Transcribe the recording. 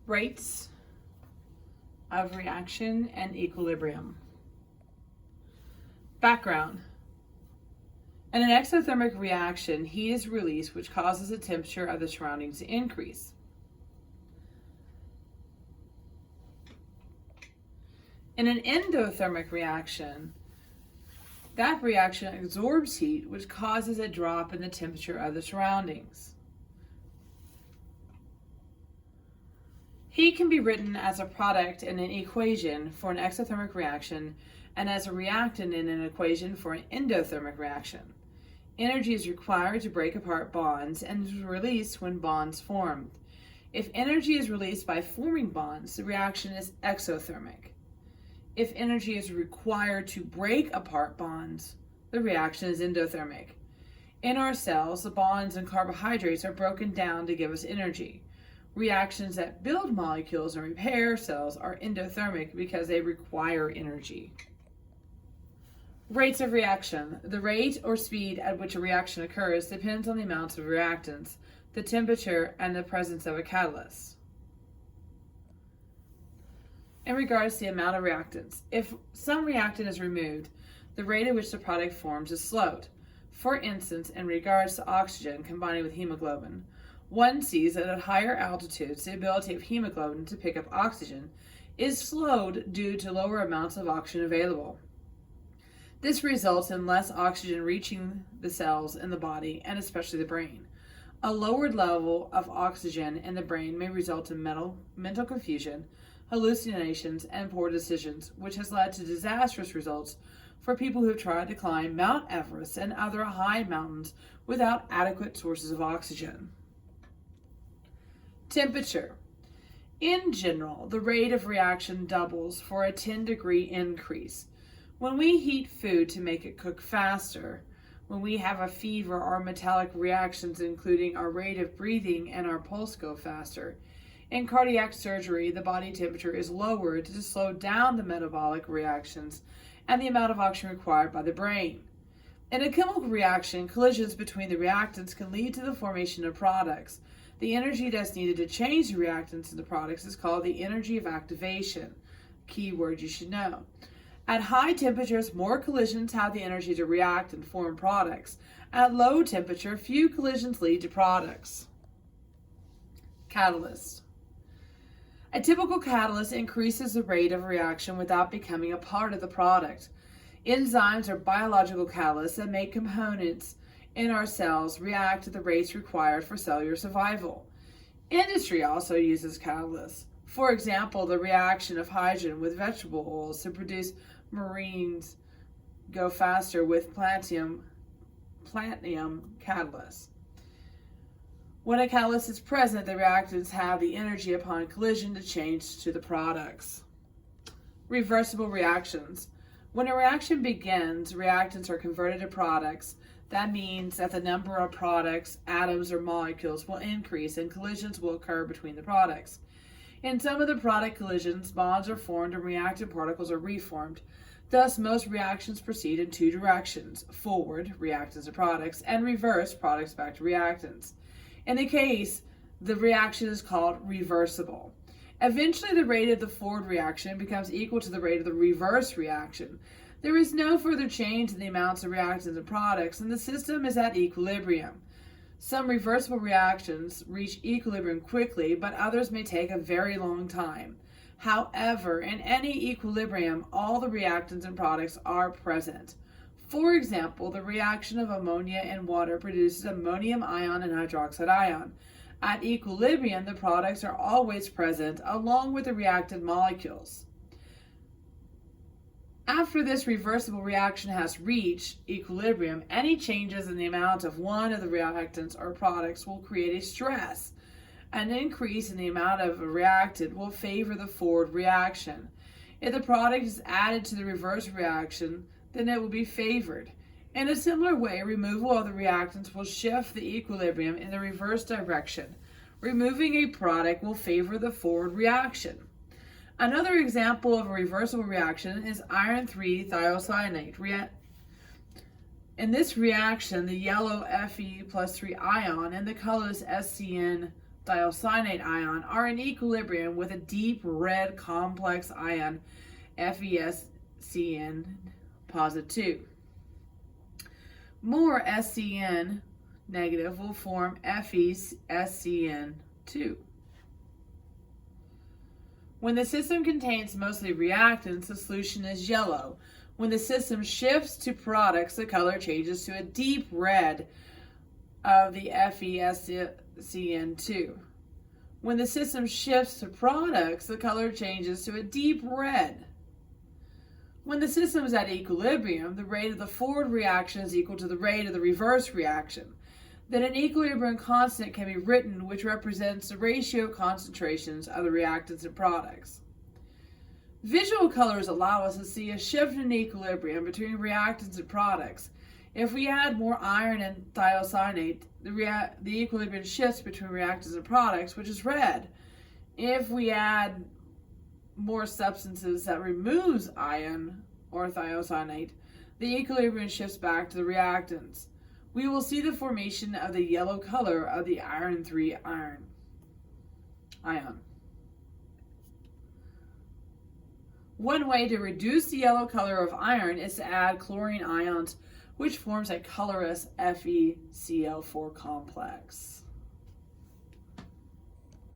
Rates of reaction and equilibrium. Background. In an exothermic reaction, heat is released, which causes the temperature of the surroundings to increase. In an endothermic reaction, that reaction absorbs heat, which causes a drop in the temperature of the surroundings. Heat can be written as a product in an equation for an exothermic reaction and as a reactant in an equation for an endothermic reaction. Energy is required to break apart bonds and is released when bonds form. If energy is released by forming bonds, the reaction is exothermic. If energy is required to break apart bonds, the reaction is endothermic. In our cells, the bonds and carbohydrates are broken down to give us energy. Reactions that build molecules and repair cells are endothermic because they require energy. Rates of reaction. The rate or speed at which a reaction occurs depends on the amounts of reactants, the temperature, and the presence of a catalyst. In regards to the amount of reactants, if some reactant is removed, the rate at which the product forms is slowed. For instance, in regards to oxygen combining with hemoglobin, one sees that at higher altitudes, the ability of hemoglobin to pick up oxygen is slowed due to lower amounts of oxygen available. This results in less oxygen reaching the cells in the body and especially the brain. A lowered level of oxygen in the brain may result in mental confusion, hallucinations, and poor decisions, which has led to disastrous results for people who have tried to climb Mount Everest and other high mountains without adequate sources of oxygen. Temperature. In general, the rate of reaction doubles for a 10-degree increase. When we heat food to make it cook faster, when we have a fever, our metabolic reactions, including our rate of breathing and our pulse, go faster. In cardiac surgery, the body temperature is lowered to slow down the metabolic reactions and the amount of oxygen required by the brain. In a chemical reaction, collisions between the reactants can lead to the formation of products. The energy that's needed to change the reactants into products is called the energy of activation. Key word you should know. At high temperatures, more collisions have the energy to react and form products. At low temperature, few collisions lead to products. Catalyst. A typical catalyst increases the rate of reaction without becoming a part of the product. Enzymes are biological catalysts that make components in our cells react at the rates required for cellular survival. Industry also uses catalysts. For example, the reaction of hydrogen with vegetable oils to produce marines go faster with platinum catalysts. When a catalyst is present, the reactants have the energy upon collision to change to the products. Reversible reactions. When a reaction begins, reactants are converted to products. That means that the number of products, atoms, or molecules will increase and collisions will occur between the products. In some of the product collisions, bonds are formed and reactant particles are reformed. Thus, most reactions proceed in two directions: forward, reactants to products, and reverse, products back to reactants. In the case, the reaction is called reversible. Eventually, the rate of the forward reaction becomes equal to the rate of the reverse reaction. There is no further change in the amounts of reactants and products, and the system is at equilibrium. Some reversible reactions reach equilibrium quickly, but others may take a very long time. However, in any equilibrium, all the reactants and products are present. For example, the reaction of ammonia and water produces ammonium ion and hydroxide ion. At equilibrium, the products are always present, along with the reactant molecules. After this reversible reaction has reached equilibrium, any changes in the amount of one of the reactants or products will create a stress. An increase in the amount of a reactant will favor the forward reaction. If the product is added to the reverse reaction, then it will be favored. In a similar way, removal of the reactants will shift the equilibrium in the reverse direction. Removing a product will favor the forward reaction. Another example of a reversible reaction is iron 3 thiocyanate. In this reaction, the yellow Fe plus 3 ion and the colorless SCN thiocyanate ion are in equilibrium with a deep red complex ion FeSCN positive 2. More SCN negative will form FeSCN2. When the system contains mostly reactants, the solution is yellow. When the system shifts to products, the color changes to a deep red of the FeSCN2. When the system shifts to products, the color changes to a deep red. When the system is at equilibrium, the rate of the forward reaction is equal to the rate of the reverse reaction. Then an equilibrium constant can be written, which represents the ratio concentrations of the reactants and products. Visual colors allow us to see a shift in equilibrium between reactants and products. If we add more iron and thiocyanate, the equilibrium shifts between reactants and products, which is red. If we add more substances that removes iron or thiocyanate, the equilibrium shifts back to the reactants. We will see the formation of the yellow color of the iron 3 ion. One way to reduce the yellow color of iron is to add chlorine ions, which forms a colorless FeCl4 complex.